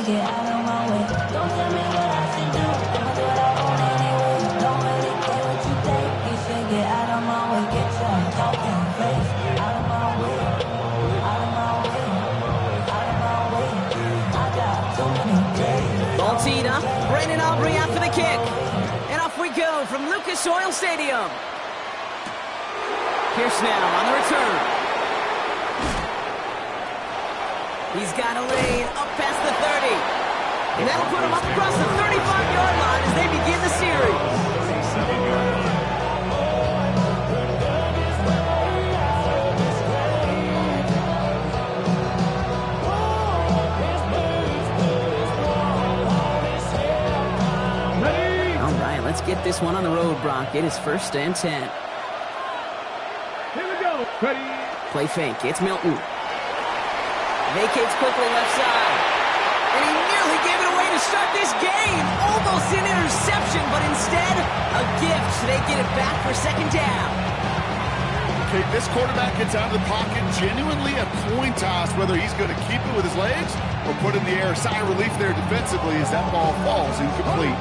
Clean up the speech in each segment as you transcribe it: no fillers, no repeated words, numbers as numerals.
get out of my way. Don't tell me what I should do. I'ma do what I want anyway. Don't really care what you think. You should get out of my way. Get your talking face out of my way. Out of my way. Out of my way. I got too many days. Ball teed up. Brandon Aubrey out for the kick. And off we go from Lucas Oil Stadium. Pierce now on the return. He's got a lead up past the 30. And that'll put him up across the 35-yard line as they begin the series. All right, let's get this one on the road, Brock. It is 1st and 10. Here we go. Ready. Play fake. It's Milton. Vacates quickly left side. And he nearly gave it away to start this game. Almost an interception, but instead, a gift. They get it back for 2nd down. Okay, this quarterback gets out of the pocket, genuinely a coin toss, whether he's going to keep it with his legs or put it in the air. Sigh of relief there defensively as that ball falls incomplete.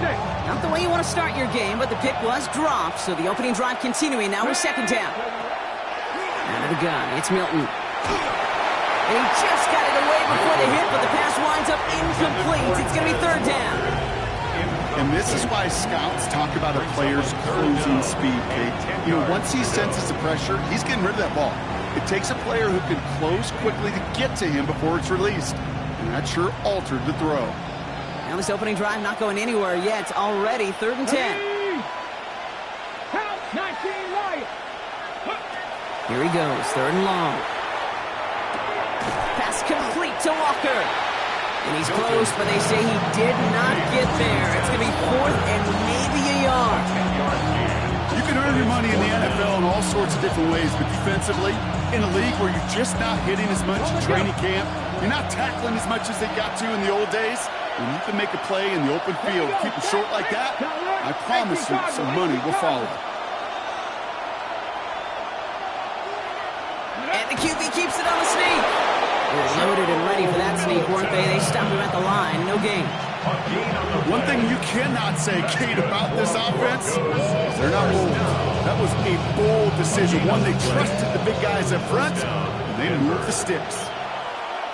Not the way you want to start your game, but the pick was dropped, so the opening drive continuing now with 2nd down. Out of the gun, it's Milton. And he just got it away before the hit, but the pass winds up incomplete. It's going to be 3rd down. And this is why scouts talk about a player's closing speed, Kate. You know, once he senses the pressure, he's getting rid of that ball. It takes a player who can close quickly to get to him before it's released. And that sure altered the throw. Now this opening drive not going anywhere yet. Already 3rd and 10. Count 19 right. Here he goes, 3rd and long. Pass complete to Walker. And he's close, but they say he did not get there. It's going to be 4th and maybe a yard. You can earn your money in the NFL in all sorts of different ways, but defensively, in a league where you're just not hitting as much in training camp, you're not tackling as much as they got to in the old days, when you can make a play in the open field, keep it short like that, I promise you some money will follow. And the QB keeps it on the sneak. They were loaded and ready for that sneak, weren't they? They stopped him at the line. No gain. One thing you cannot say, Kate, about this offense is they're not bold. That was a bold decision. One, they trusted the big guys up front, and they moved the sticks.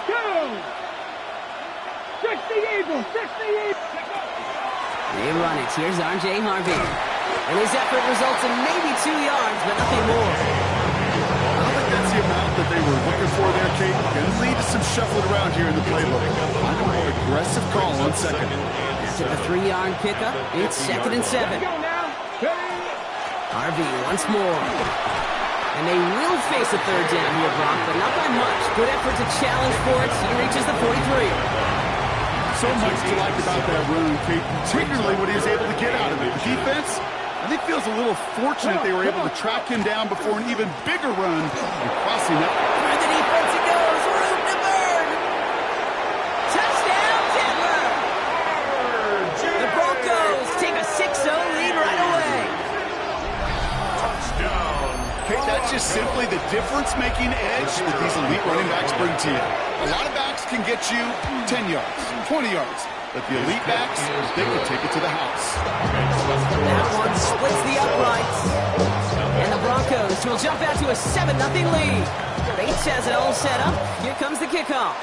Go! 60 Eagles, 60 Eagles. They run it. Here's R.J. Harvey. And his effort results in maybe 2 yards, but nothing more. I don't think that's the amount that they were looking for there, Kate. Going to lead to some shuffling around here in the playbook. Find a more aggressive call on 2nd. After the 3-yard pickup, it's 2nd and 7. Harvey once more. And they will face a 3rd down here, Brock, but not by much. Good effort to challenge for it. He reaches the 43. So much to like about that run, Kate, particularly what he was able to get out of it. The defense, I think, feels a little fortunate they were able to track him down before an even bigger run and crossing up. Through the defense it goes. Room to burn. Touchdown, Denver. The Broncos take a 6-0 lead right away. Kate, that's just simply the difference-making edge that these elite running backs bring to you. A lot of backs can get you 10 yards, 20 yards, but the elite backs, they can take it to the house. That one splits the uprights. And the Broncos will jump out to a 7-0 lead. Bates has it all set up. Here comes the kickoff.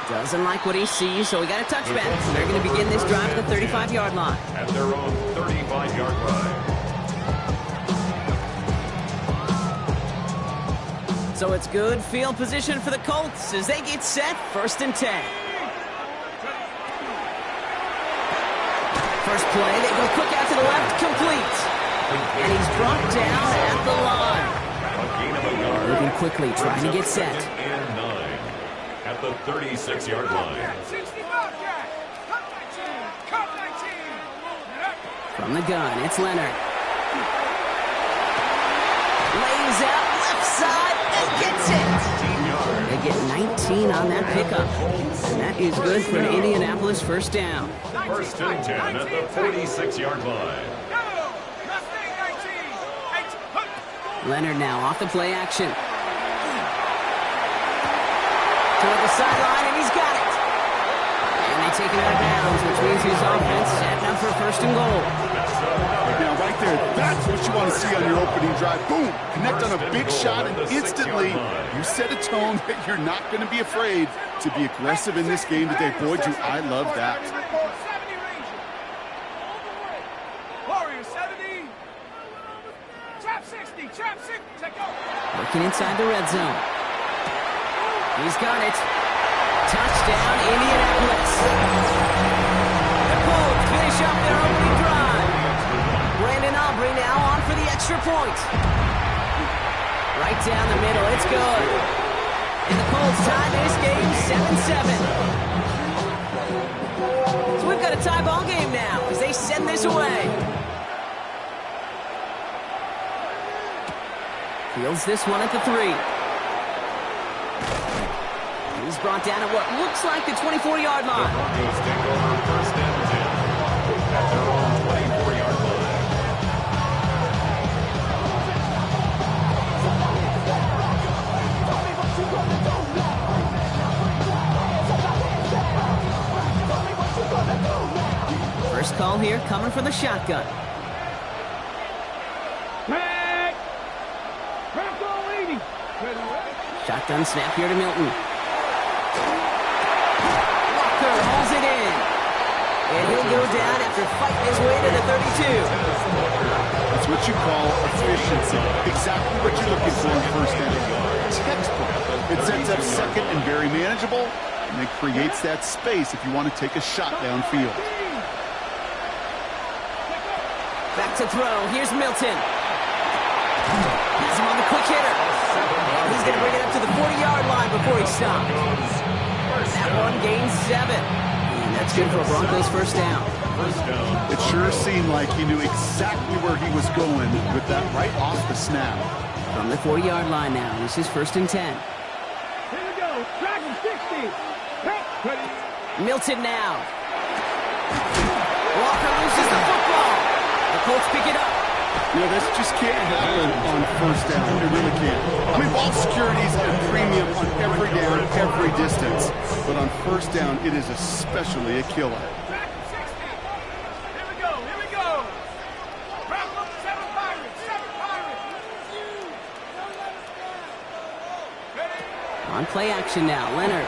Doesn't like what he sees, so we got a touchback. They're going to begin this drive at the 35-yard line. At their own 35-yard line. So it's good field position for the Colts as they get set, 1st and 10. First play, they go quick out to the left, complete. And he's brought down at the line. Moving quickly, trying to get set. And 9 at the 36-yard line. From the gun, it's Leonard. Lays out left side and gets it. They get 19 on that pickup. And that is good for an Indianapolis 1st down. 1st and 10 at the 46-yard line. Leonard now off the play action. Toward the sideline, and he's got it. And they take it out of bounds, which means his offense setting up for first and goal. Now, right there, that's what you want to see on your opening drive. Boom! Connect on a big shot, and instantly you set a tone that you're not going to be afraid to be aggressive in this game today. Boy, do I love that. Warriors 70. Trap 60. Trap 60. Take over. Working inside the red zone. He's got it. Touchdown, Indianapolis. The Colts finish up their opening drive. Brandon Aubrey now on for the extra point. Right down the middle, it's good. And the Colts tie this game 7-7. So we've got a tie ball game now as they send this away. Fields this one at the 3. He's brought down at what looks like the 24-yard line. Broncos take over first and 10 at their own 24-yard line. First call here coming from the shotgun. Back. Bronco leading. Shotgun snap here to Milton. Hauls it in. And he'll go down after fighting his way to the 32. That's what you call efficiency. Exactly what you're looking for in first down. Textbook. It sets up second and very manageable, and it creates that space if you want to take a shot downfield. Back to throw. Here's Milton. He's him on the quick hitter. And he's going to bring it up to the 40-yard line before he stops. That one gains 7. And that's good for a Broncos first down. It sure seemed like he knew exactly where he was going with that right off the snap. From the 40-yard line now, this is first and 10. Here we go. Dragon 60. Ready. Milton now. Walker loses the football. The Colts pick it up. You know, this just can't happen on first down. It really can't. I mean, ball security is a premium on every down, every distance. But on first down, it is especially a killer. Dragon 60. Here we go. Here we go. Bronco 7 Pirates. 7 Pirates. Ready. On play action now, Leonard.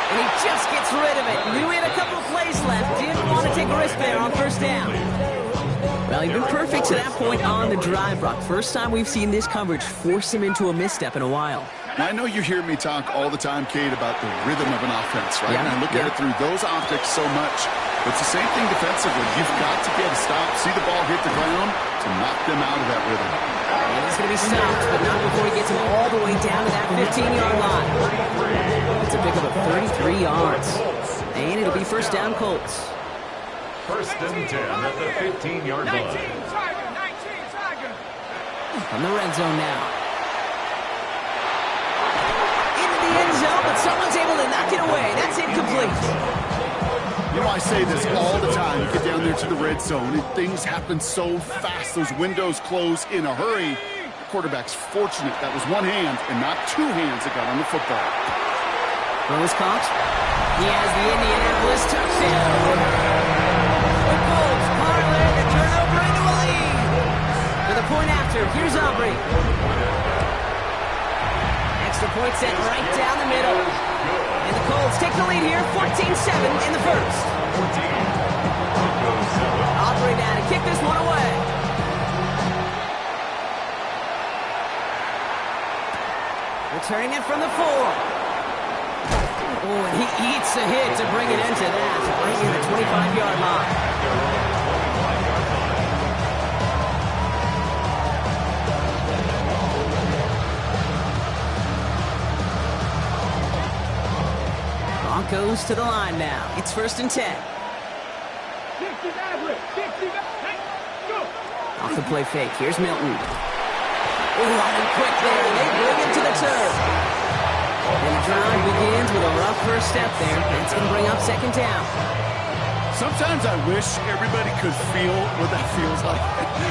And he just gets rid of it. Knew he had a couple of plays left. Didn't want to take a risk there on first down. Well, he's been perfect to that point on the drive, Brock. First time we've seen this coverage force him into a misstep in a while. Now, I know you hear me talk all the time, Kate, about the rhythm of an offense, right? Yeah, And I look at it through those optics so much. It's the same thing defensively. You've got to get a stop, see the ball hit the ground to knock them out of that rhythm. And he's going to be stopped, but not before he gets him all the way down to that 15-yard line. It's a pickup of 33 yards. And it'll be first down Colts. First and 10 at the 15-yard 19 line. Tiger. 19 Tiger. From the red zone now. Into the end zone, but someone's able to knock it away. That's incomplete. You know, I say this all the time. You get down there to the red zone, and things happen so fast. Those windows close in a hurry. The quarterback's fortunate that was one hand and not two hands that got on the football. Throw is caught. He has the Indianapolis touchdown. The Colts parlay the turnover into a lead. For the point after, here's Aubrey. Extra point set right down the middle. And the Colts take the lead here, 14-7 in the first. Aubrey now to kick this one away. Returning it from the 4. Oh, and he eats a hit to bring it into that, right near the 25-yard line. Broncos to the line now. It's first and 10. 60 Maverick. 60 Maverick. Go. Off the play fake. Here's Milton. Oh, running quick there. They bring him to the turf. And the drive begins with a rough first step there. It's going to bring up second down. Sometimes I wish everybody could feel what that feels like.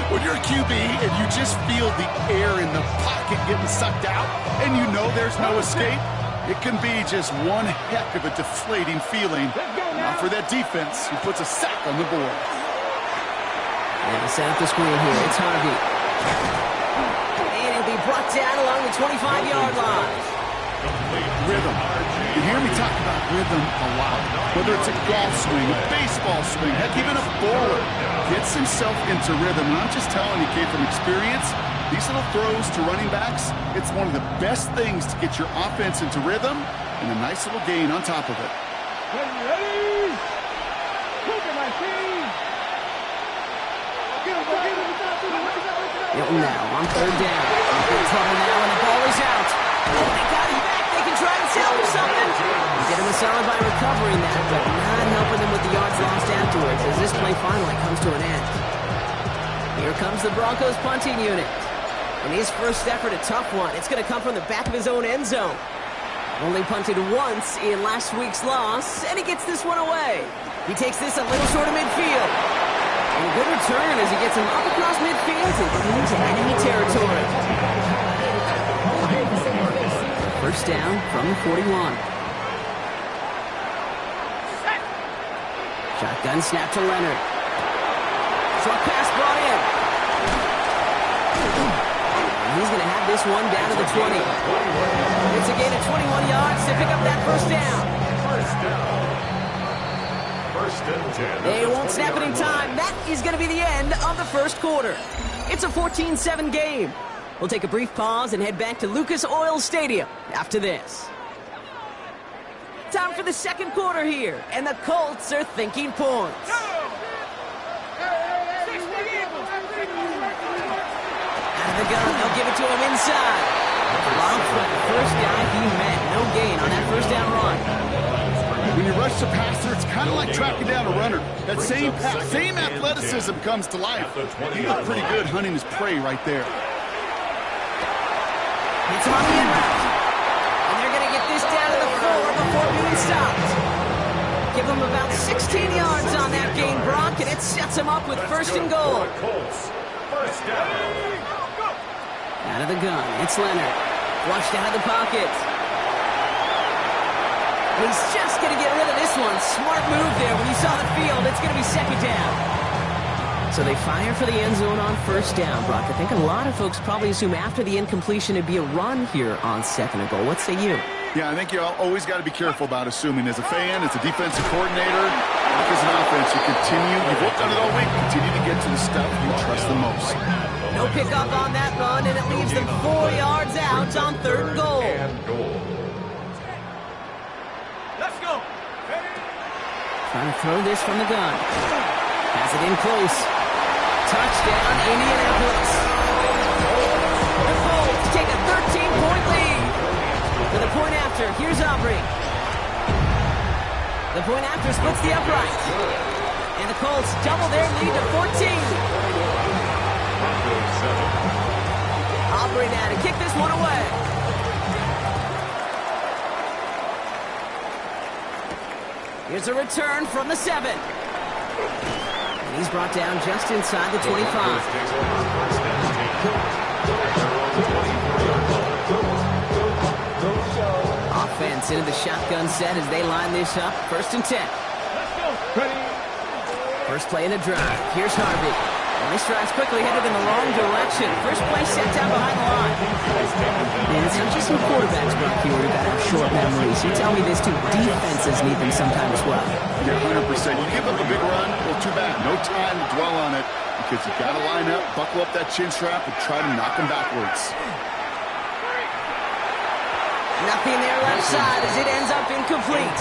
When you're a QB and you just feel the air in the pocket getting sucked out and you know there's no escape, it can be just one heck of a deflating feeling. Now for that defense who puts a sack on the board. And they set up the screen here. It's Harvey. And he'll be brought down along the 25-yard line. Rhythm. You hear me talk about rhythm a lot. Whether it's a golf swing, a baseball swing, heck, even a bowler gets himself into rhythm. And I'm just telling you, kid, from experience, these little throws to running backs, it's one of the best things to get your offense into rhythm and a nice little gain on top of it. Ready? Look at my team. Milton now on third down. Good trouble now, and the ball is out. Oh, they got him back. They can try and salvage something. Did him a solid by recovering that, but not helping them with the yards lost afterwards as this play finally comes to an end. Here comes the Broncos punting unit. And his first effort, a tough one. It's going to come from the back of his own end zone. Only punted once in last week's loss, and he gets this one away. He takes this a little short of midfield. And a good return as he gets him up across midfield and into enemy territory. First down from the 41. Shotgun snap to Leonard. Short pass brought in. And he's going to have this one down to the 20. It's a gain of 21 yards to pick up that first down. They won't snap it in time. That is going to be the end of the first quarter. It's a 14-7 game. We'll take a brief pause and head back to Lucas Oil Stadium after this. Time for the second quarter here, and the Colts are thinking points. Out of the gun, they'll give it to him inside. Long for the first guy he met. No gain on that first down run. When you rush the passer, it's kind of like tracking down a runner. That same pass, same athleticism comes to life. He looked pretty good hunting his prey right there. Hits him on the end route. And they're going to get this down to the 4 before being stopped. Give him about 16 yards on that gain, Brock, and it sets him up with first and goal. Out of the gun, it's Leonard. Flushed out of the pocket. He's just going to get rid of this one. Smart move there. When you saw the field, it's going to be second down. So they fire for the end zone on first down, Brock. I think a lot of folks probably assume after the incompletion it'd be a run here on second and goal. What say you? Yeah, I think you always got to be careful about assuming. As a fan, as a defensive coordinator, as an offense, you've worked on it all week, continue to get to the stuff you trust the most. No pickup on that run, and it leaves them 4 yards out on third and goal. Let's go. Trying to throw this from the gun. Has it in close. Touchdown, Indianapolis. The Colts take a 13-point lead. For the point after, here's Aubrey. The point after splits the upright. And the Colts double their lead to 14. Aubrey now to kick this one away. Here's a return from the 7. And he's brought down just inside the 25. Offense into the shotgun set as they line this up. First and 10. Let's go. Ready. First play in a drive. Here's Harvey. And this drive's quickly headed in the wrong direction. First play set down behind the line. And it's not just some quarterbacks, Brock, here who got short memories. You tell me this too. Defenses need them sometime as well. Yeah, 100%. You give up a big run, well, too bad. No time to dwell on it because you got to line up, buckle up that chin strap, and try to knock them backwards. Nothing there left side as it ends up incomplete.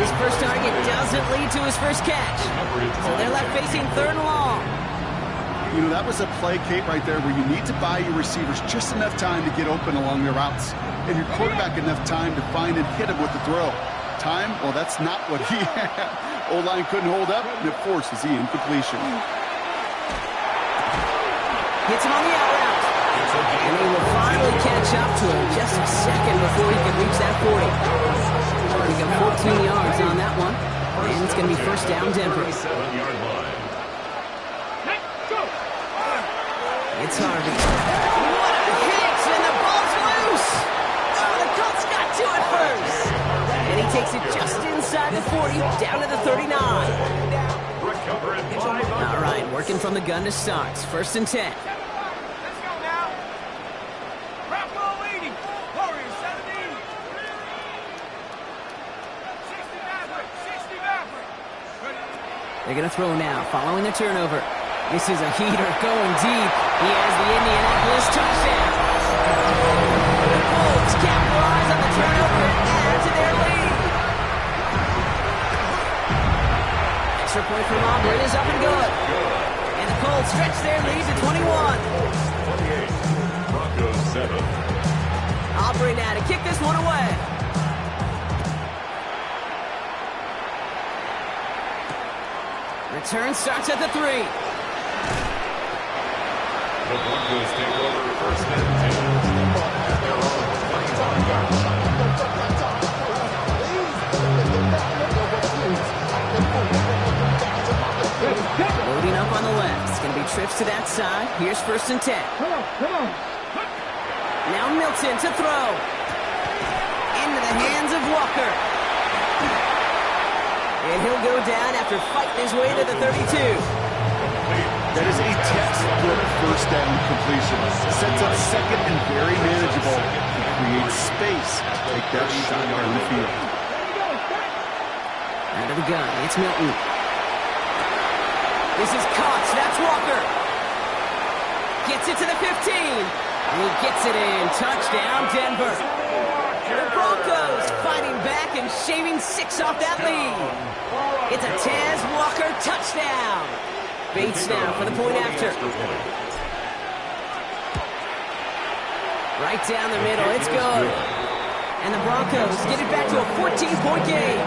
His first target doesn't lead to his first catch. So they're left facing third and long. You know, that was a play, Kate, right there where you need to buy your receivers just enough time to get open along their routes. And your quarterback enough time to find and hit him with the throw. Time, well, that's not what he had. O-line couldn't hold up, and it forces the incompletion. Hits him on the out route. And he will finally catch up to him just a second before he can reach that 40. Pick up 14 yards on that one. And it's going to be first down, Denver. 7-yard line. It's Harvey. What a hit, and the ball's loose. Oh, the Colts got to it first. And he takes it just inside the 40, down to the 39. All right, working from the gun to start. First and 10. Let's go now. Buffalo leading. Warriors 17. 60 Maverick. 60 Maverick. They're going to throw now, following the turnover. This is a heater going deep. He has the Indianapolis touchdown. The Colts capitalize on the turnover and add to their lead. Extra point from Auburn is up and good. And the Colts stretch their lead to 21. 28. Broncos 7. Aubrey now to kick this one away. Return starts at the 3. The Broncos take over first and 10 at their own 21-yard line. Loading up on the left. It's going to be trips to that side. Here's first and 10. Now Milton to throw. Into the hands of Walker. And he'll go down after fighting his way to the 32. That is a textbook first down completion. Sets up second and very manageable. It creates space to take that shot down the field. Out of the gun, it's Milton. This is Cox, that's Walker. Gets it to the 15. And he gets it in. Touchdown, Denver. The Broncos fighting back and shaving 6 off that lead. It's a Taz Walker touchdown. Bates now for the point after. Right down the middle, it's good. And the Broncos get it back to a 14-point game.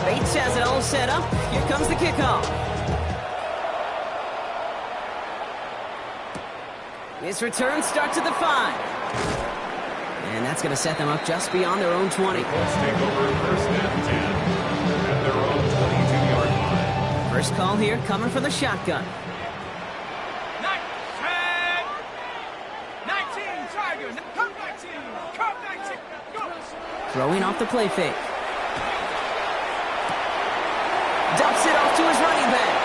Bates has it all set up. Here comes the kickoff. This return starts at the 5. And that's going to set them up just beyond their own 20. Colts take over first and 10 at their own 22-yard line. First call here coming from the shotgun. 19, Tiger. Come 19. Come 19. Go. Throwing off the play fake. Dumps it off to his running back.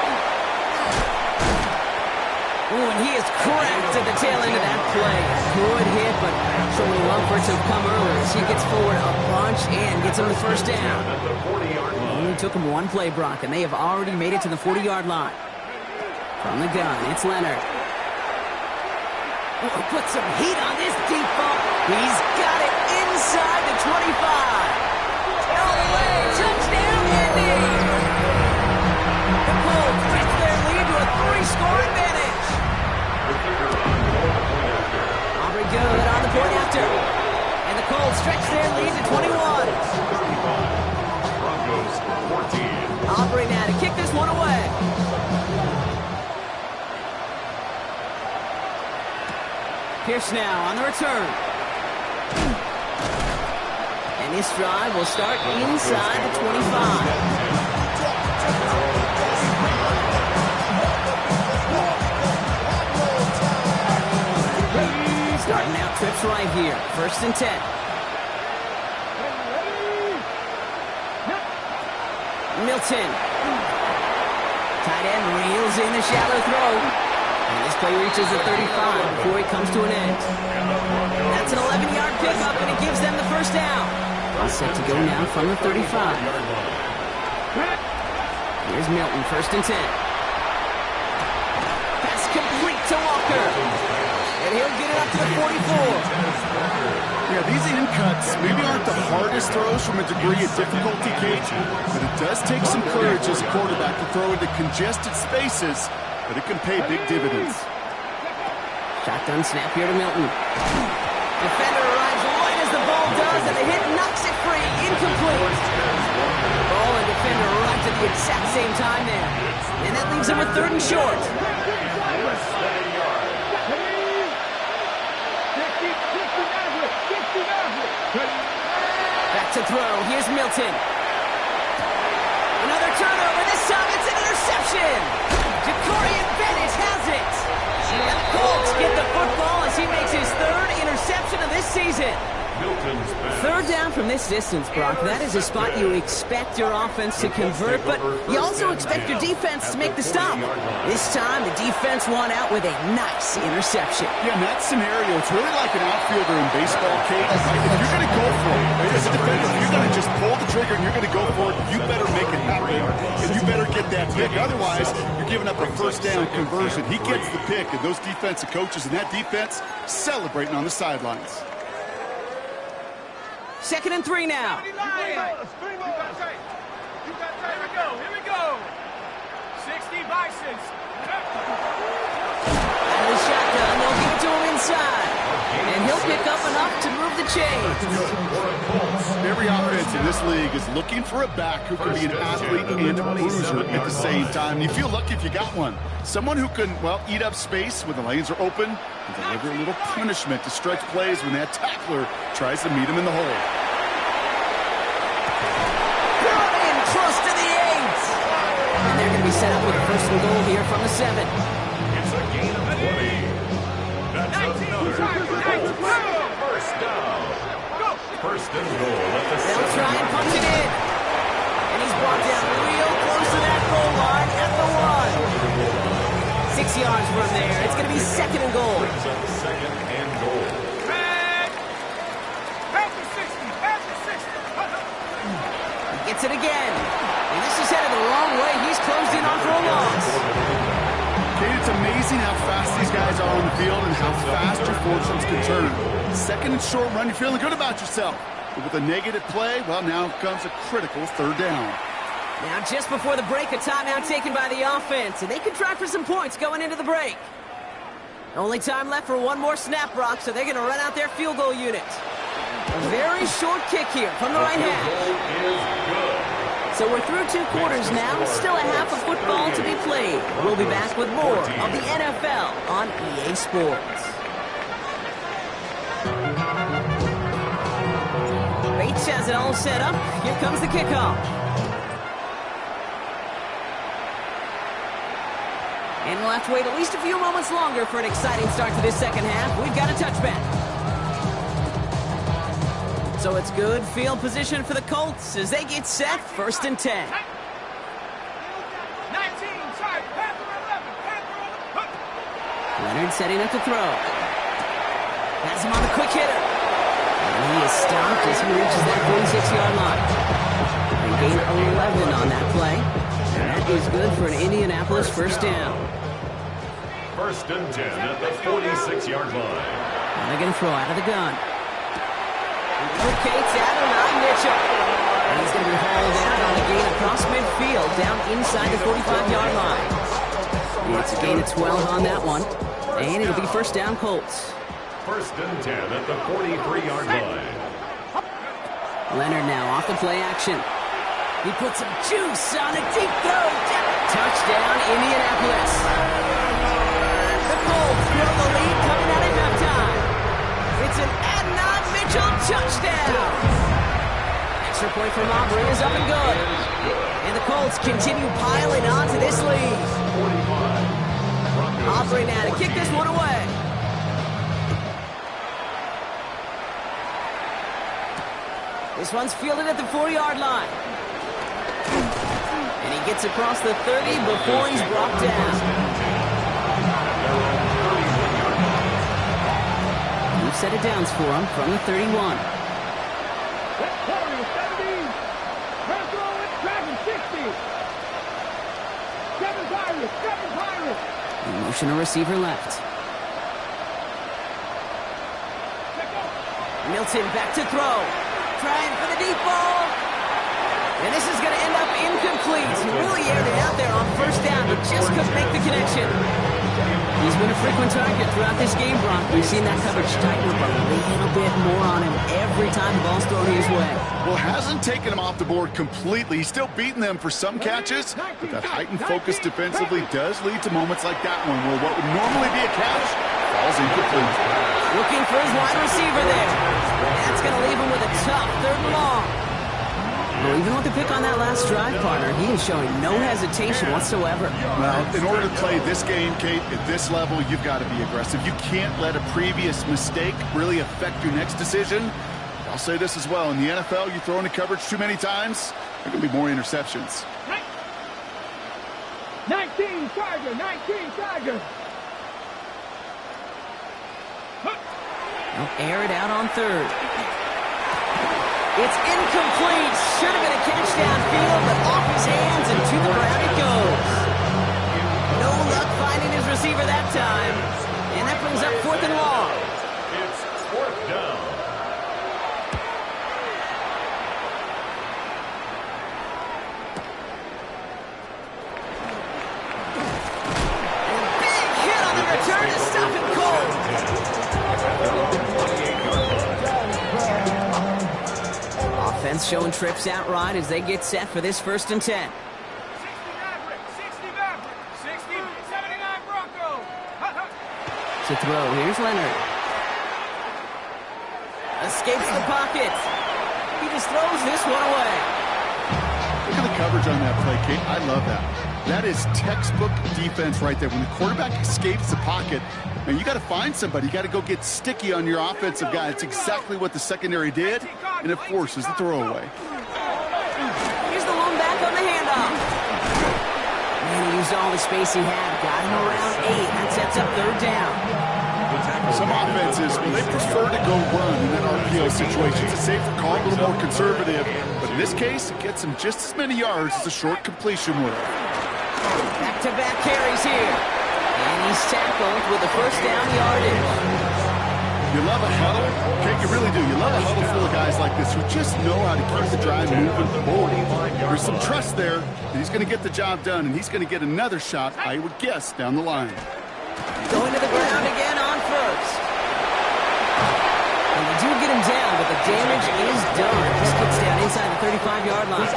Ooh, and he is cracked at the tail end of that play. Good hit, but showing love for it to come early as he gets forward a bunch and gets him the first down. At the 40-yard line. Only took him one play, Brock, and they have already made it to the 40-yard line. From the gun, it's Leonard. Oh, put some heat on this deep ball. He's got it inside the 25. All the way, touchdown, Indy! The Colts stretch their lead to a 3-score advantage. Aubrey good on the point after. And the Colts stretch their lead to 21. Broncos 14. Aubrey now to kick this one away. Pierce now on the return. And this drive will start inside the 25. Starting out trips right here. First and 10. Milton. Tight end reels in the shallow throw. And this play reaches the 35 before he comes to an end. That's an 11-yard pickup, and it gives them the first down. All set to go now from the 35. Here's Milton, first and 10. Pass complete to Walker. And he'll get it up to the 44. Yeah, these in cuts maybe aren't the hardest throws from a degree of difficulty, Cage, but it does take some courage as a quarterback to throw into congested spaces, but it can pay big dividends. Shotgun snap here to Milton. Defender arrives right as the ball does, and the hit knocks it free. Incomplete. Ball and defender arrives at the exact same time there. And that leaves him with 3rd and short. Back to throw. Here's Milton. Milton. Another turnover. This time it's an interception. Jacorian Bennett has it. And the Colts get the football as he makes his third interception of this season. Third down from this distance, Brock. That is a spot you expect your offense to convert, but you also expect your defense to make the stop. This time, the defense won out with a nice interception. Yeah, in that scenario, it's really like an outfielder in baseball, Kate. If you're going to go for it, as a defender, if you're going to just pull the trigger and you're going to go for it, you better make it happen, and you better get that pick. Otherwise, you're giving up a first down conversion. He gets the pick, and those defensive coaches and that defense celebrating on the sidelines. 2nd and 3 now. Here we go. Here we go. 60 Bisons. Out of the shotgun, they'll give it to him inside. And he'll pick up enough to move the chains. Every offense in this league is looking for a back who can be an athlete and a bruiser at the same time. You feel lucky if you got one. Someone who can, well, eat up space when the lanes are open and deliver a little punishment to stretch plays when that tackler tries to meet him in the hole. Brought in close to the 8. And they're going to be set up with a 1st and goal here from the 7. It's a gain of 20. That's another first down. First and goal at the 7. They'll try and punch it in. And he's brought down real close to that goal line at the 1. 6 yards from there. It's going to be 2nd and goal. Second and goal. Pass the 60. Pass the 60. He gets it again. And this is headed the wrong way. He's closed in on for a loss. Kate, it's amazing how fast these guys are on the field and how fast your fortunes can turn. 2nd and short run, you're feeling good about yourself. But with a negative play, well, now comes a critical 3rd down. Now, just before the break, a timeout taken by the offense, and they can try for some points going into the break. Only time left for one more snap, Brock, so they're going to run out their field goal unit. A very short kick here from the right half. So we're through 2 quarters now, still a half of football to be played. We'll be back with more of the NFL on EA Sports. Bates has it all set up. Here comes the kickoff. And we'll have to wait at least a few moments longer for an exciting start to this 2nd half. We've got a touchback. So it's good field position for the Colts as they get set. 1st and 10. 19, sorry, Panther 11, Leonard setting up to throw. Has him on the quick hitter. And he is stopped as he reaches that 46-yard line. They gain 11 on that play. And that is good for an Indianapolis 1st down. 1st and 10 at the 46-yard line. And they're going to throw out of the gun. Locates Adonai Mitchell. And he's going to be hauled out on a gain across midfield down inside the 45-yard line. It's a gain of 12 on that one. And it'll be 1st down Colts. 1st and 10 at the 43-yard line. Leonard now off the play action. He puts some juice on a deep throw. Touchdown, Indianapolis. The Colts grow the lead coming out at halftime. It's an Adonai Mitchell touchdown. Extra point from Aubrey is up and good. And the Colts continue piling on to this lead. Aubrey now to kick this one away. This one's fielded at the 4-yard line. And he gets across the 30 before he's brought down. New set of downs for him from the 31. Motion a receiver left. Milton back to throw. Trying for the deep ball. And this is going to end up incomplete. He really aired it out there on 1st down, but just couldn't make the connection. He's been a frequent target throughout this game, Brock. We've seen that coverage tighten up a little bit more on him every time the ball's thrown his way. Well, hasn't taken him off the board completely. He's still beating them for some catches, but that heightened focus defensively does lead to moments like that one where what would normally be a catch falls incomplete. Looking for his wide receiver there. That's going to leave him with a tough 3rd and long. Well, even with the pick on that last drive, partner, he is showing no hesitation whatsoever. Well, in order to play this game, Kate, at this level, you've got to be aggressive. You can't let a previous mistake really affect your next decision. I'll say this as well. In the NFL, you throw into coverage too many times, there are going to be more interceptions. 19 Tiger, 19 Tiger. They'll air it out on third. It's incomplete. Should have been a catch downfield, but off his hands and to the ground it goes. No luck finding his receiver that time. And that brings up 4th and long. It's 4th down. Big hit on the return to stop him cold. Offense showing trips out right as they get set for this 1st and 10. 60 Maverick, 60 Maverick, 60, 79 Broncos. To throw, here's Leonard. Escapes the pocket. He just throws this one away. Look at the coverage on that play, Kate. I love that. That is textbook defense right there. When the quarterback escapes the pocket, man, you got to find somebody. You got to go get sticky on your offensive guy. It's exactly what the secondary did, and it forces the throwaway. Here's the lone back on the handoff. Man, he used all the space he had. Got him around 8. That sets up 3rd down. Some offenses, well, they prefer to go run in that RPO situation. It's a safer call, a little more conservative. But in this case, it gets him just as many yards as a short completion would. Back-to-back carries here. And he's tackled with the 1st down yardage. You love a huddle? Okay, you really do. You love a huddle full of guys like this who just know how to keep the drive moving forward. There's some trust there that he's going to get the job done, and he's going to get another shot, I would guess, down the line. Going to the ground again on 1st. And they do get him down, but the damage is done. This gets down inside the 35-yard line.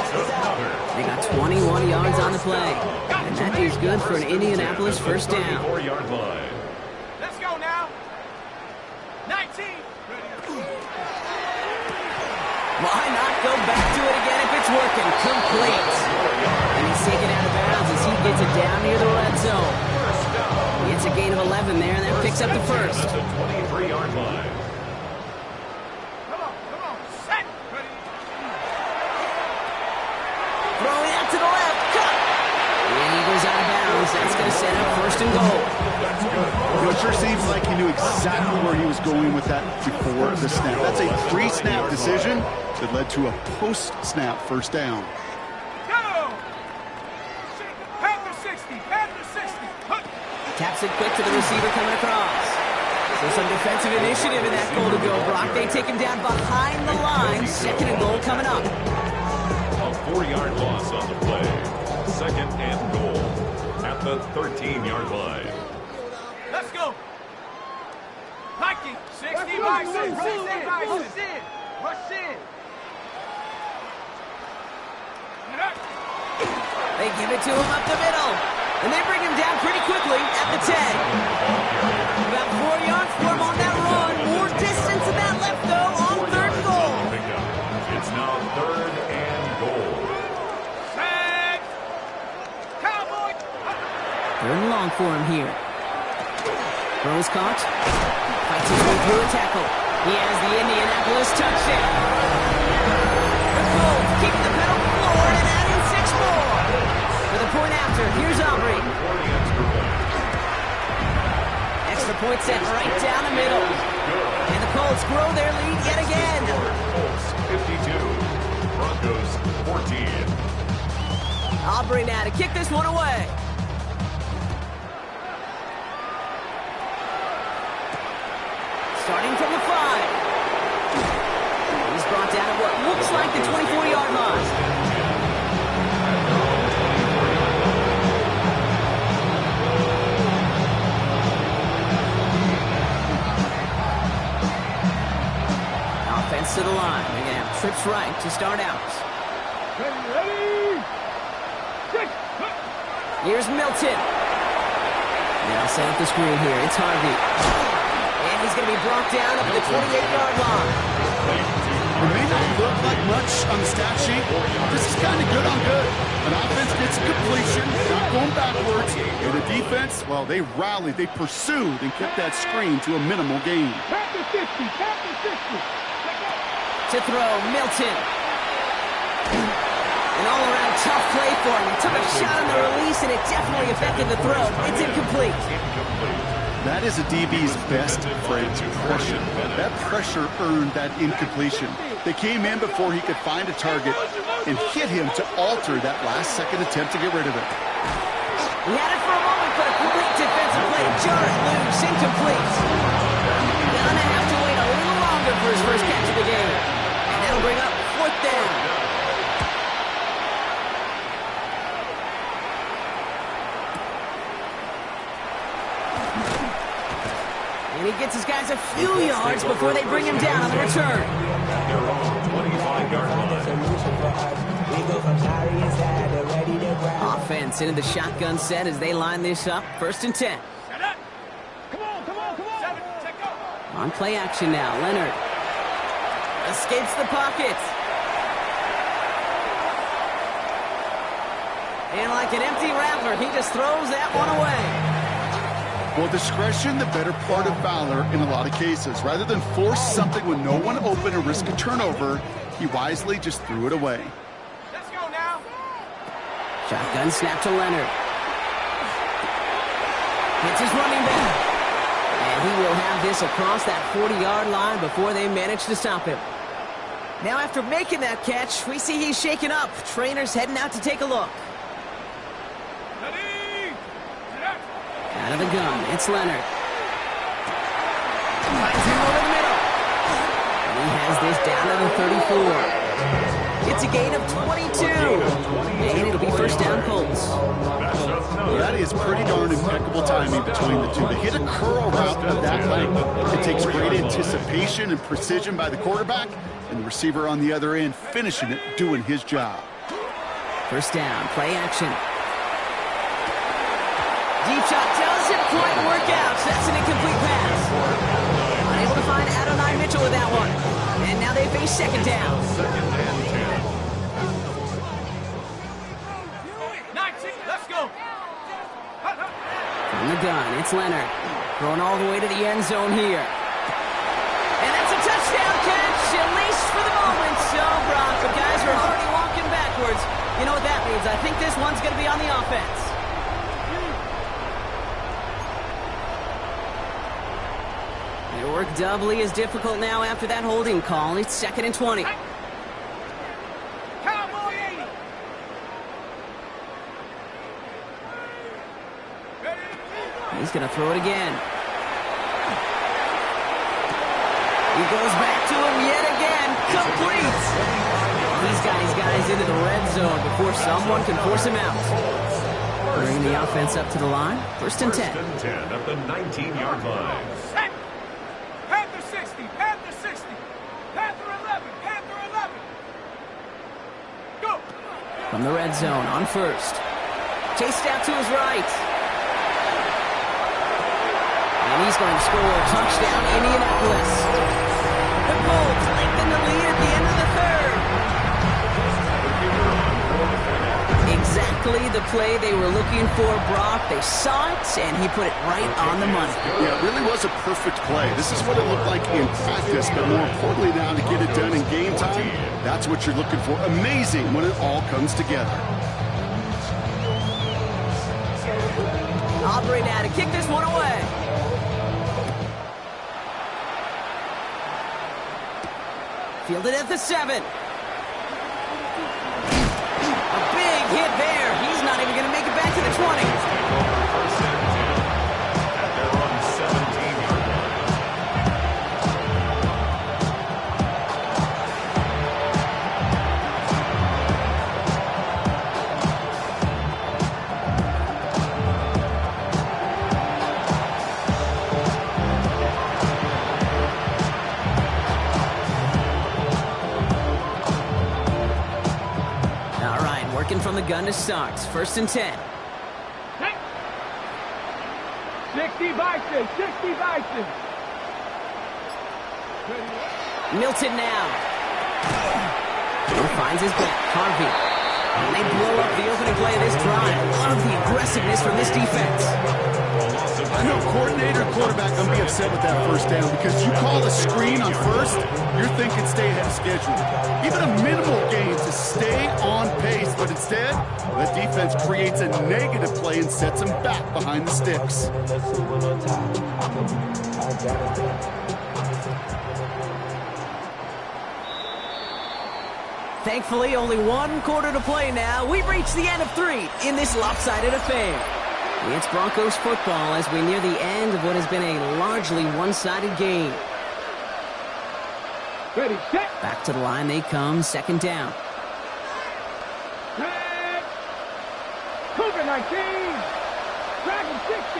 They got 21 yards on the play. And that is good for an Indianapolis 1st down. 34-yard line. Let's go now. 19. Why not go back to it again if it's working? Complete. And he's taken out of bounds as he gets it down near the red zone. It's a gain of 11 there, and that picks up the 1st. At the 23-yard line. Come on, set. Throwing out to the left, cut. And he goes out of bounds. That's going to set up 1st and goal. You know, it sure seems like he knew exactly where he was going with that before the snap. That's a pre-snap decision that led to a post-snap 1st down. Go! Panther 60, Panther 60. Taps it quick to the receiver coming across. So some defensive initiative in that goal to go, Brock. They take him down behind the line. 2nd and goal coming up. A 4-yard loss on the play. 2nd and goal at the 13-yard line. Let's go. Nike, 60 Bison, rush in. Rush in. They give it to him up the middle. And they bring him down pretty quickly at the 10. About 4 yards for him on that run. More distance than that left, though, on 3rd and goal. It's now 3rd and goal. Set. Cowboy. 3rd and long for him here. Throws caught. Fights his way through a tackle. He has the Indianapolis touchdown. The Colts keeping the pedal forward and adding 6 more. For the point after, here's Aubrey. Extra point set right down the middle. And the Colts grow their lead yet again. Colts 52, Broncos 14. Aubrey now to kick this one away. Starting from the 5. He's brought down at what looks like the 24-yard line. Offense to the line. They're going to have trips right to start out. Ready? Here's Milton. Now set up the screen here. It's Harvey. And he's going to be brought down up at the 28-yard line. It may not look like much on the stat sheet. This is kind of good on good. An offense gets a completion, not going backwards. And the defense, well, they rallied, they pursued, and kept that screen to a minimal gain. To throw, Milton. An all-around tough play for him. He took a shot on the release, and it definitely affected the throw. It's incomplete. That is a DB's best friend, pressure. That pressure earned that incompletion. They came in before he could find a target and hit him to alter that last-second attempt to get rid of it. He had it for a moment, but a great defensive play. Jarrett loose, incomplete. Gonna have to wait a little longer for his first catch of the game. And that'll bring up 4th down. And he gets his guys a few yards before they bring him down on the return. Their own 25-yard line. Offense into the shotgun set as they line this up. 1st and 10. Shut up. Come on. 7, take off. On play action now. Leonard escapes the pocket. And like an empty rattler, he just throws that one away. Well, discretion, the better part of valor in a lot of cases. Rather than force something with no one open and risk a turnover, he wisely just threw it away. Let's go now. Shotgun snap to Leonard. Hits his running back. And he will have this across that 40-yard line before they manage to stop him. Now after making that catch, we see he's shaken up. Trainer's heading out to take a look. Ready. Sit up. Out of the gun, it's Leonard. Finds him over the middle. And he has this down to the 34. It's a gain of 22. And it'll be 1st down Colts. That is pretty darn impeccable timing between the two. To hit a curl route of that length, it takes great anticipation and precision by the quarterback, and the receiver on the other end finishing it, doing his job. 1st down, play action. Deep shot doesn't quite work out. So that's an incomplete pass. Unable to find Adonai Mitchell with that one. And now they face 2nd down. 19, let's go. From the gun, it's Leonard. Throwing all the way to the end zone here. And that's a touchdown catch, at least for the moment. So, Brock, the guys are already walking backwards. You know what that means? I think this one's going to be on the offense. Their work doubly as difficult now after that holding call. It's 2nd and 20. Cowboy 80. He's going to throw it again. He goes back to him yet again. Complete. He's got his guys into the red zone before someone can force him out. Bringing the offense up to the line. 1st and 10. 1st and 10 at the 19-yard line. Set. Panther 60. Panther 60. Panther 11. Panther 11. Go. From the red zone on 1st. Chased out to his right. And he's going to score a touchdown, Indianapolis. The Colts lengthen the lead at the end of the 3rd. Exactly the play they were looking for, Brock. They saw it, and he put it right on the money. Yeah, it really was a perfect play. This is what it looked like in practice, but more importantly now to get it done in game time, that's what you're looking for. Amazing when it all comes together. Aubrey now to kick this one away. Fielded at the 7. A big hit there. He's not even going to make it back to the 20. 1st and 10 at their own 17-yard line. From the gun to start. 1st and 10. 60 Bison. 60 Bison. Milton now. He finds his back. Harvey. And they blow up the opening play of this drive. Love the aggressiveness from this defense. I know coordinator and quarterback going to be upset with that first down because you call a screen on first, you're thinking stay ahead of schedule. Even a minimal gain to stay on pace, but instead, the defense creates a negative play and sets them back behind the sticks. Thankfully, only one quarter to play now. We've reached the end of 3 in this lopsided affair. It's Broncos football as we near the end of what has been a largely one-sided game. Ready, set. Back to the line they come, second down. Set. Cougar 19. Dragon 60.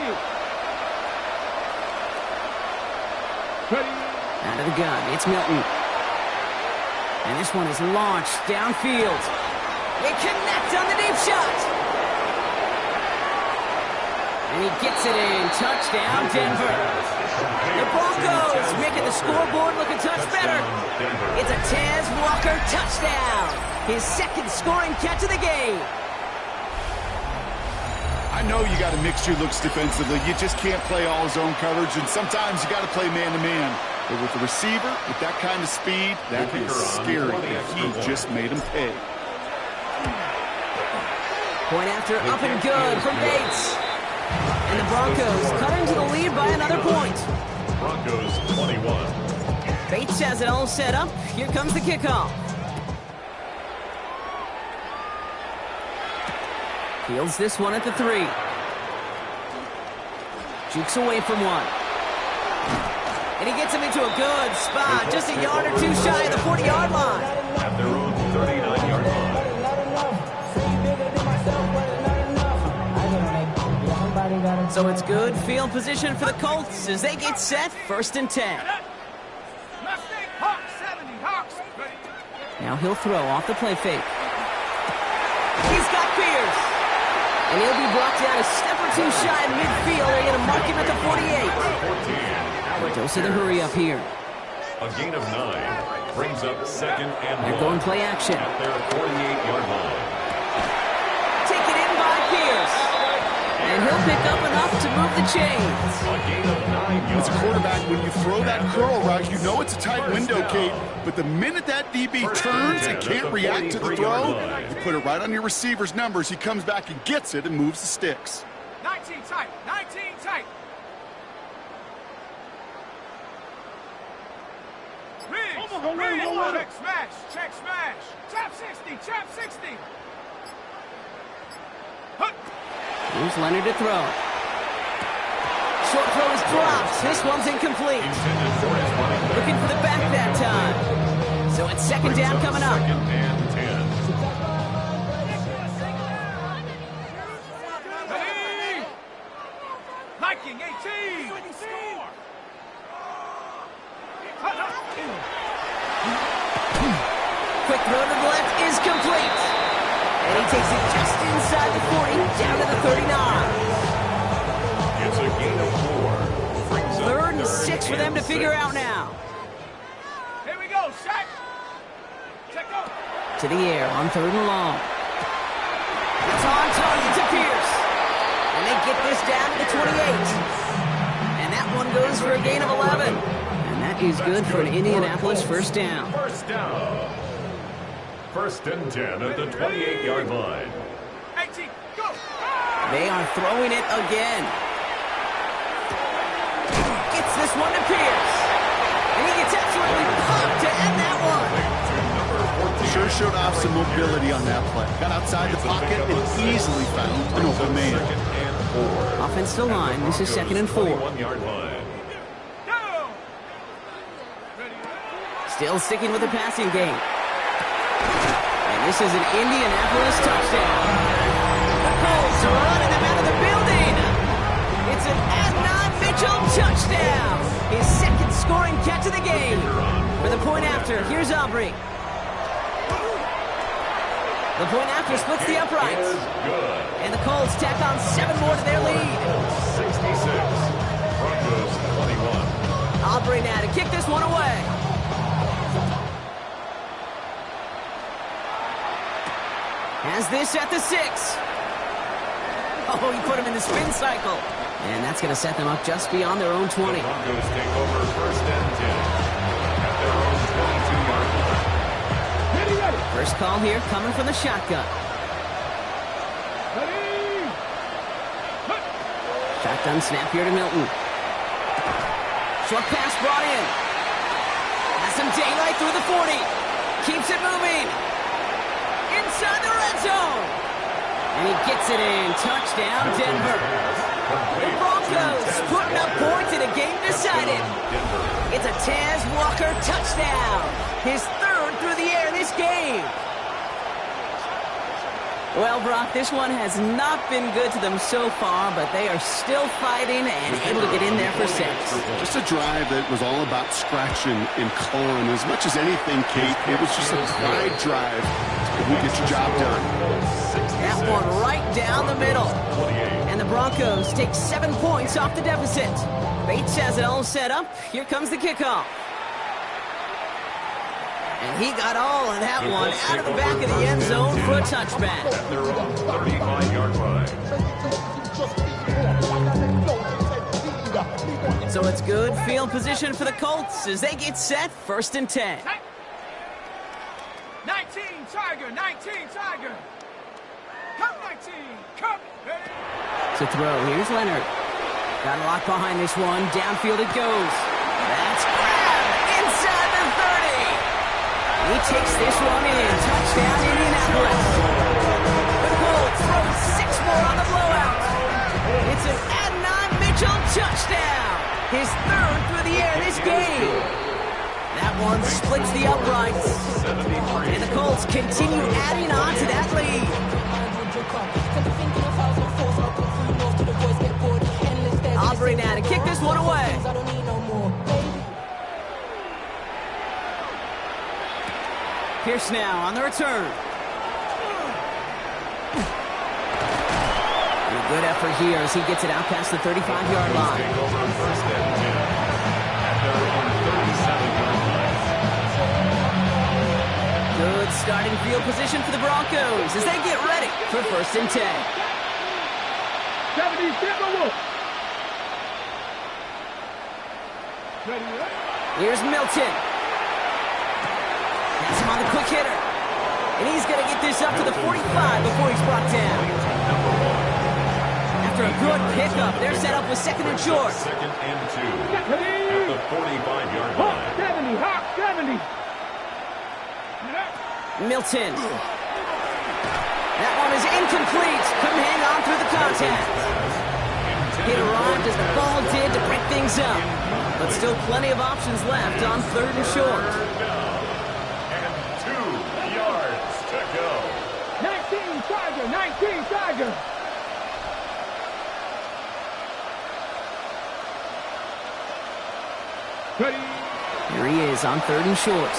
Ready. Out of the gun, it's Milton. And this one is launched downfield. They connect on the deep shot. And he gets it in. Touchdown, Denver. The Broncos making the scoreboard look a touch better. It's a Tez Walker touchdown. His second scoring catch of the game. I know you got to mix your looks defensively. You just can't play all zone coverage, and sometimes you got to play man-to-man. But with the receiver, with that kind of speed, that is scary. He just made him pay. Point after up and good from Bates. And the Broncos cut into the lead by another point. Broncos 21. Bates has it all set up. Here comes the kickoff. Fields this one at the 3. Jukes away from one. And he gets him into a good spot. Just a yard or two shy of the 40-yard line. At their own 39-yard line. So it's good field position for the Colts as they get set, 1st and 10. Mustang Hawks 70. Hawks. Ready. Now he'll throw off the play fake. He's got Pierce. And he'll be brought down a step or two shy of midfield. They're going to mark him at the 48. Dose of the hurry up here. A gain of 9 brings up 2nd and 1. They're going play action. At their 48-yard line. Taken in by Pierce. And he'll pick up enough to move the chains. A gain of 9 yards. As a quarterback, when you throw that curl route, you know it's a tight window, Kate. But the minute that DB turns and can't react to the throw, you put it right on your receiver's numbers. He comes back and gets it and moves the sticks. 19 tight. 19 tight. Riggs. Check smash. Check smash. Chop 60. Chop 60. Here's Leonard to throw. Short throw is dropped. This one's incomplete. Looking for the back that time. So it's 2nd down coming up. 2nd and 10. Ready. Viking 18. Score. Quick throw to the left is complete. And he takes it just inside the 40, down to the 39. It's a gain of 4. Brings up 3rd and 6 for them to figure out now. Here we go. Shaq. Check go. To the air on 3rd and long. It's on target to Pierce. And they get this down to the 28. And that one goes for a gain of 11. And that is good for an Indianapolis 1st down. 1st down. 1st and 10 at the 28-yard line. 18. Go. They are throwing it again. Gets this one to Pierce. And he gets absolutely popped to end that one. Sure showed off some mobility on that play. Got outside the pocket and easily found an open man. 2nd and 4. Offensive line, this is 2nd and 4. 21-yard line. Go. Still sticking with the passing game. And this is an Indianapolis touchdown. The Colts are running them out of the building. It's an Adnan Mitchell touchdown. His 2nd scoring catch of the game. For the point after, here's Aubrey. The point after splits the uprights. Good. And the Colts tack on 7 more to their lead. 66. Broncos 21. Aubrey now to kick this one away. Has this at the 6. Oh, he put him in the spin cycle. And that's going to set them up just beyond their own 20. The Broncos take over first and 10 at their own 22-yard line. First call here coming from the shotgun. Shotgun snap here to Milton. Short pass brought in. Has some daylight through the 40. Keeps it moving. Inside the red zone. And he gets it in. Touchdown, Denver. The Broncos putting up points in a game decided. It's a Taz Walker touchdown. His third through the air this game. Well, Brock, this one has not been good to them so far, but they are still fighting and able to get in there for 6. Just a drive that was all about scratching and clawing. As much as anything, Kate, it was just a pride drive. Who gets the job done? That one right down the middle. And the Broncos take 7 points off the deficit. Bates has it all set up. Here comes the kickoff. And he got all of that one out of the back of the end zone for a touchback. At their own 35-yard line. So it's good field position for the Colts as they get set first and 10. 19, Tiger, 19, Tiger. Come, 19, come. To throw, here's Leonard. Got a lock behind this one. Downfield it goes. That's grabbed inside the 30. He takes this one in. Touchdown, Indianapolis. The Colts throw 6 more on the blowout. It's an Adnan Mitchell touchdown. His third through the air this game. That one splits the uprights. And the Colts continue adding on to that lead. Aubrey now to kick this one away. Pierce now on the return. And a good effort here as he gets it out past the 35-yard line. Take over first and 10 at their own 37-yard line. Good starting field position for the Broncos as they get ready for first and 10. 70, step over. Here's Milton. Has him on the quick hitter. And he's going to get this up to the 45 before he's brought down. After a good pickup, they're set up with second and short. Second and 2 at the 45-yard line. 70, hot 70. Milton. That one is incomplete. Couldn't hang on through the contact. It arrived as the ball did to break things up. But still plenty of options left on third and short. And 2 yards to go. 19, Tiger, 19, Tiger. Ready. Here he is on third and short.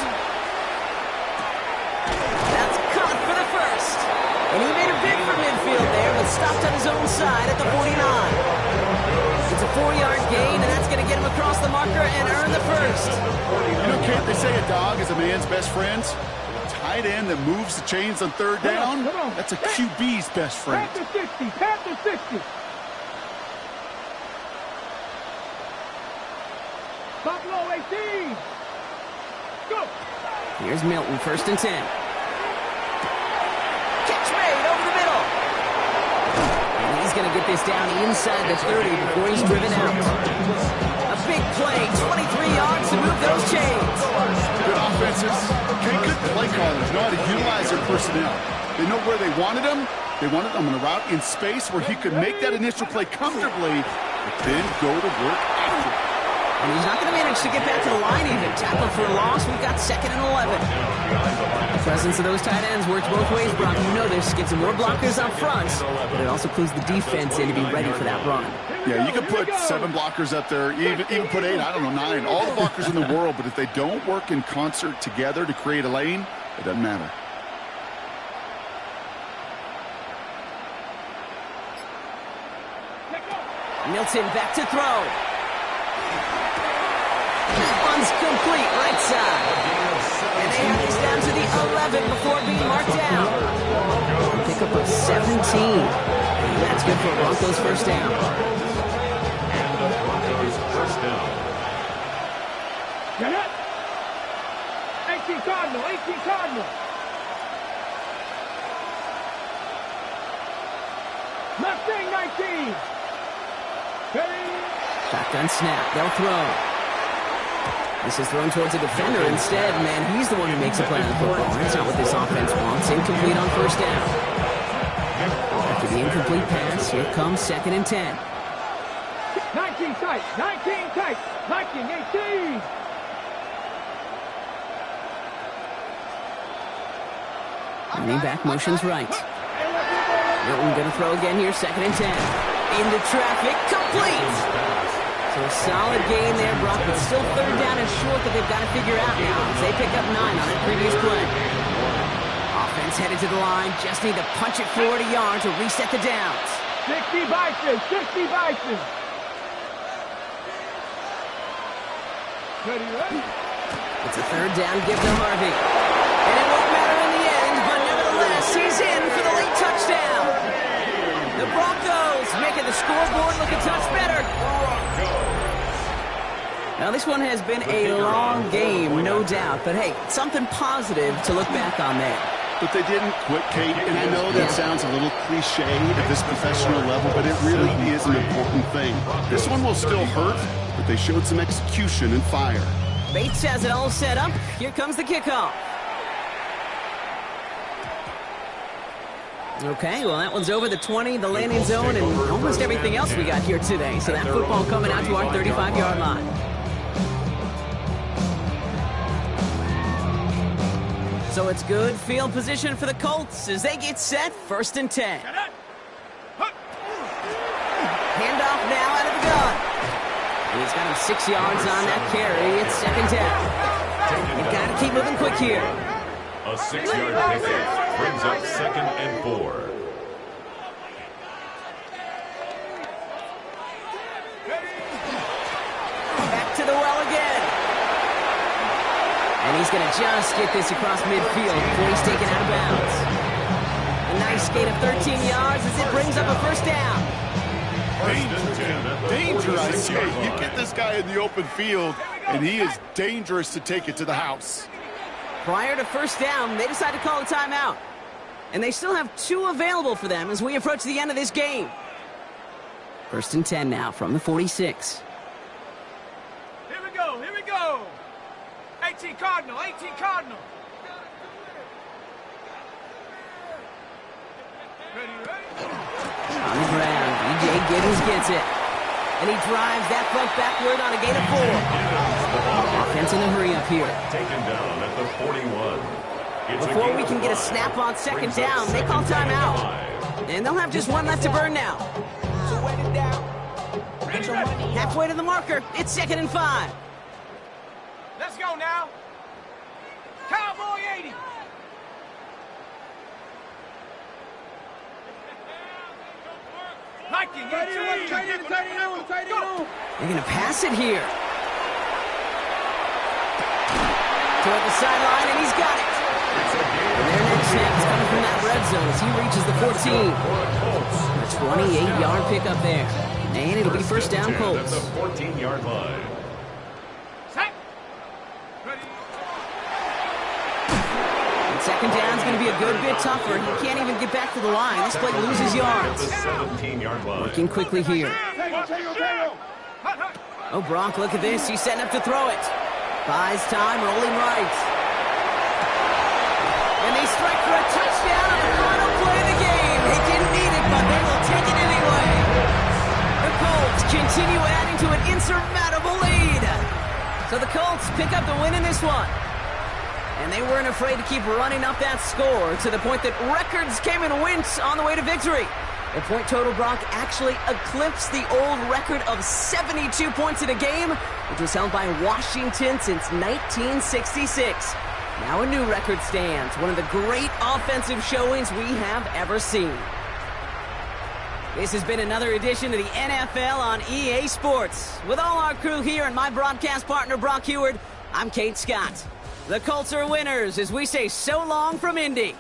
That's caught for the first. And he made a bid for midfield there, but stopped on his own side at the 49. It's a 4-yard gain, and that's going to get him across the marker and earn the first. You know, Kate, they say a dog is a man's best friend. A tight end that moves the chains on third down, that's a QB's best friend. Panther 60, Panther 60. Buffalo 18. Go. Here's Milton, first and 10. Catch made over the middle. And he's going to get this down inside the 30 before he's driven out. A big play, 23 yards to move those chains. Good offenses. Kate, good play callers know how to utilize their personnel. They know where they wanted him. They wanted him on a route in space where he could make that initial play comfortably, but then go to work after. And he's not going to manage to get back to the line even. Tackle for a loss. We've got second and 11. The presence of those tight ends works both ways, Brock. You know this. Gets some more blockers up front, but it also clues the defense in to be ready for that run. Yeah, you could put 7 blockers up there, even put 8, I don't know, 9. All the blockers in the world, but if they don't work in concert together to create a lane, it doesn't matter. Milton back to throw. That one's complete, right side. And they have this down to the 11 before being marked down. Pick pickup of 17. And that's good for Broncos first down. And the Broncos first down. Get it? 18 Cardinal, 18 Cardinal. Mustang 19. Ready? Shotgun snap. They'll throw. This is thrown towards a defender instead. Man, he's the one who makes a play on the football. That's not what this offense wants. Incomplete on first down. After the incomplete pass, here comes 2nd and 10. 19 tight, 19 tight, 19, 18. Running back motions right. Milton going to throw again here, 2nd and 10. Into traffic, complete. So a solid gain there, Brock, but still 3rd down and short that they've got to figure out now as they pick up 9 on that previous play. Offense headed to the line, just need to punch it forward a yard to reset the downs. 60 Bison, 60 Bison. Ready, ready? It's a 3rd down, give to Harvey. And it won't matter in the end, but nevertheless, he's in for the late touchdown. The Broncos making the scoreboard look a touch better. Now, this one has been a long game, no doubt. But, hey, something positive to look back on there. But they didn't quit, Kate, and I know that sounds a little cliche at this professional level, but it really is an important thing. This one will still hurt, but they showed some execution and fire. Bates has it all set up. Here comes the kickoff. Okay, well, that one's over the 20, the landing zone, and almost everything else we got here today. So that football coming out to our 35-yard line. So it's good field position for the Colts as they get set, 1st and 10. Handoff now out of the gun. And he's got him 6 yards on that carry. It's 2nd down. You've got to keep moving quick here. A 6-yard pickup brings up 2nd and 4. Back to the well again. And he's going to just get this across midfield before he's taken out of bounds. A nice gain of 13 yards as it brings up a 1st down. Danger, I say. You get this guy in the open field, and he is dangerous to take it to the house. Prior to 1st down, they decide to call a timeout. And they still have 2 available for them as we approach the end of this game. 1st and 10 now from the 46. Here we go, here we go. 18 Cardinal, 18 Cardinal. Ready, ready? On the ground, DJ Giddens gets it. And he drives that front backward on a gain of 4. Offense in a hurry up here. Taken down at the 41. Before we can get a snap on 2nd down, they call timeout. And they'll have just 1 left to burn now. Halfway to the marker, it's 2nd and 5. Let's go now. Cowboy 80. Nike, tight end. They're going to pass it here. Toward the sideline, and he's got it. And their next snap is coming from that red zone as he reaches the 14. A 28-yard pickup there. And it'll be 1st down Colts. At the 14-yard line. Set. Ready. And 2nd down's going to be a good bit tougher. He can't even get back to the line. This play loses yards. The 17-yard line. Working quickly here. Oh, Brock, look at this. He's setting up to throw it. Buys time, rolling right. And they strike for a touchdown on the final play of the game. They didn't need it, but they will take it anyway. The Colts continue adding to an insurmountable lead. So the Colts pick up the win in this one. And they weren't afraid to keep running up that score to the point that records came and went on the way to victory. The point total, Brock, actually eclipsed the old record of 72 points in a game, which was held by Washington since 1966. Now a new record stands, one of the great offensive showings we have ever seen. This has been another edition of the NFL on EA Sports. With all our crew here and my broadcast partner, Brock Heward, I'm Kate Scott. The Colts are winners as we say so long from Indy.